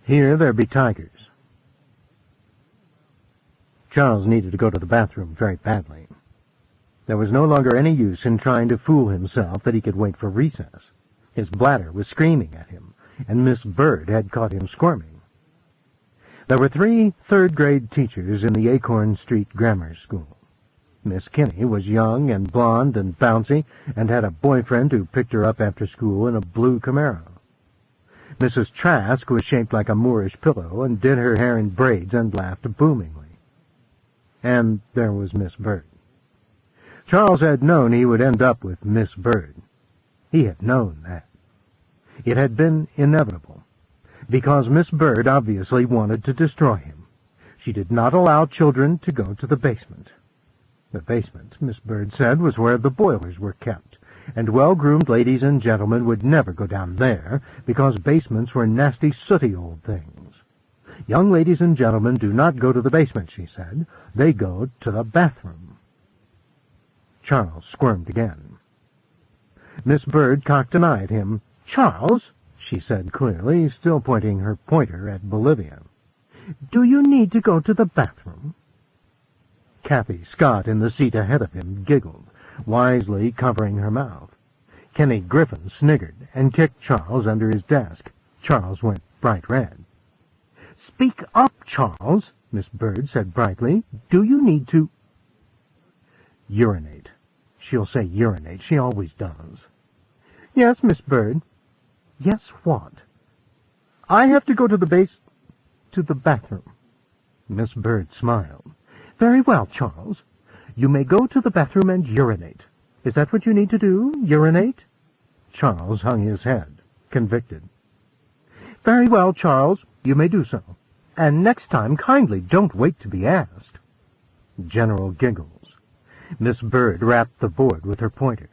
Here there be tigers. Charles needed to go to the bathroom very badly. There was no longer any use in trying to fool himself that he could wait for recess. His bladder was screaming at him, and Miss Bird had caught him squirming. There were 3 third-grade teachers in the Acorn Street Grammar School. Miss Kinney was young and blonde and bouncy, and had a boyfriend who picked her up after school in a blue Camaro. Mrs. Trask was shaped like a Moorish pillow and did her hair in braids and laughed boomingly. And there was Miss Bird. Charles had known he would end up with Miss Bird. He had known that. It had been inevitable, because Miss Bird obviously wanted to destroy him. She did not allow children to go to the basement. The basement, Miss Bird said, was where the boilers were kept, and well-groomed ladies and gentlemen would never go down there, because basements were nasty, sooty old things. Young ladies and gentlemen do not go to the basement, she said. They go to the bathroom. Charles squirmed again. Miss Bird cocked an eye at him. "Charles," she said clearly, still pointing her pointer at Bolivia, "do you need to go to the bathroom?" Kathy Scott, in the seat ahead of him, giggled, wisely covering her mouth. Kenny Griffin sniggered and kicked Charles under his desk. Charles went bright red. "Speak up, Charles," Miss Bird said brightly. "Do you need to—" "Urinate. She'll say urinate. She always does." "Yes, Miss Bird." "Yes, what?" "I have to go to the bathroom." Miss Bird smiled. "Very well, Charles. You may go to the bathroom and urinate. Is that what you need to do? Urinate?" Charles hung his head, convicted. "Very well, Charles. You may do so. And next time, kindly don't wait to be asked." General giggles. Miss Bird rapped the board with her pointer.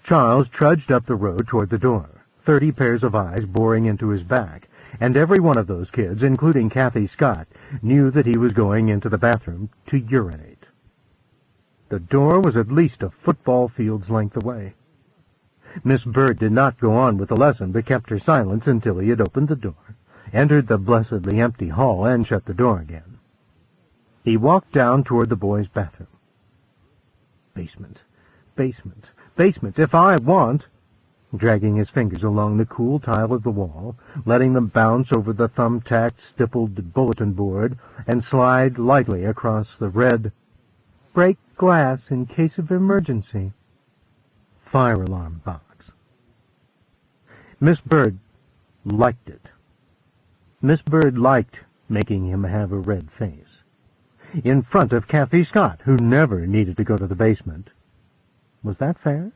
Charles trudged up the road toward the door, 30 pairs of eyes boring into his back, and every one of those kids, including Kathy Scott, knew that he was going into the bathroom to urinate. The door was at least a football field's length away. Miss Bird did not go on with the lesson, but kept her silence until he had opened the door, entered the blessedly empty hall, and shut the door again. He walked down toward the boys' bathroom. Basement, basement, basement, if I want... Dragging his fingers along the cool tile of the wall, letting them bounce over the thumbtacked, stippled bulletin board, and slide lightly across the red "break glass in case of emergency" fire alarm box. Miss Bird liked it. Miss Bird liked making him have a red face. In front of Kathy Scott, who never needed to go to the basement. Was that fair?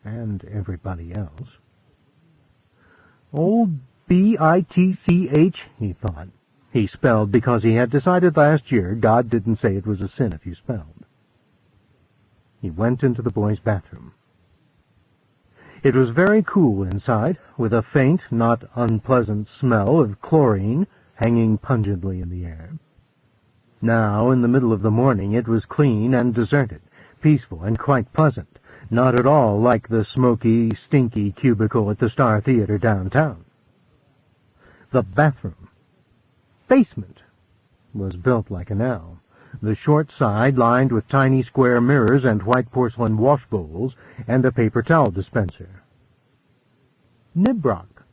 And everybody else. Old B-I-T-C-H, he thought. He spelled because he had decided last year God didn't say it was a sin if you spelled. He went into the boys' bathroom. It was very cool inside, with a faint, not unpleasant smell of chlorine hanging pungently in the air. Now, in the middle of the morning, it was clean and deserted, peaceful and quite pleasant. Not at all like the smoky, stinky cubicle at the Star Theater downtown. The bathroom, basement, was built like an L, the short side lined with tiny square mirrors and white porcelain wash bowls and a paper towel dispenser. Nibrock,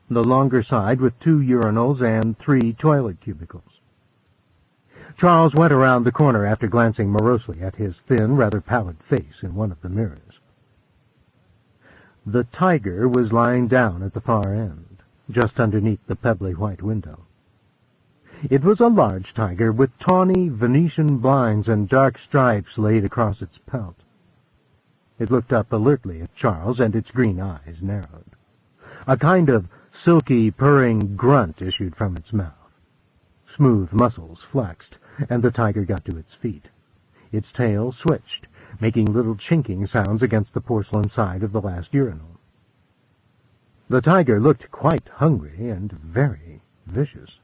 the longer side with 2 urinals and 3 toilet cubicles. Charles went around the corner after glancing morosely at his thin, rather pallid face in one of the mirrors. The tiger was lying down at the far end, just underneath the pebbly white window. It was a large tiger with tawny Venetian blinds and dark stripes laid across its pelt. It looked up alertly at Charles, and its green eyes narrowed. A kind of silky, purring grunt issued from its mouth. Smooth muscles flexed, and the tiger got to its feet. Its tail switched, making little chinking sounds against the porcelain side of the last urinal. The tiger looked quite hungry and very vicious.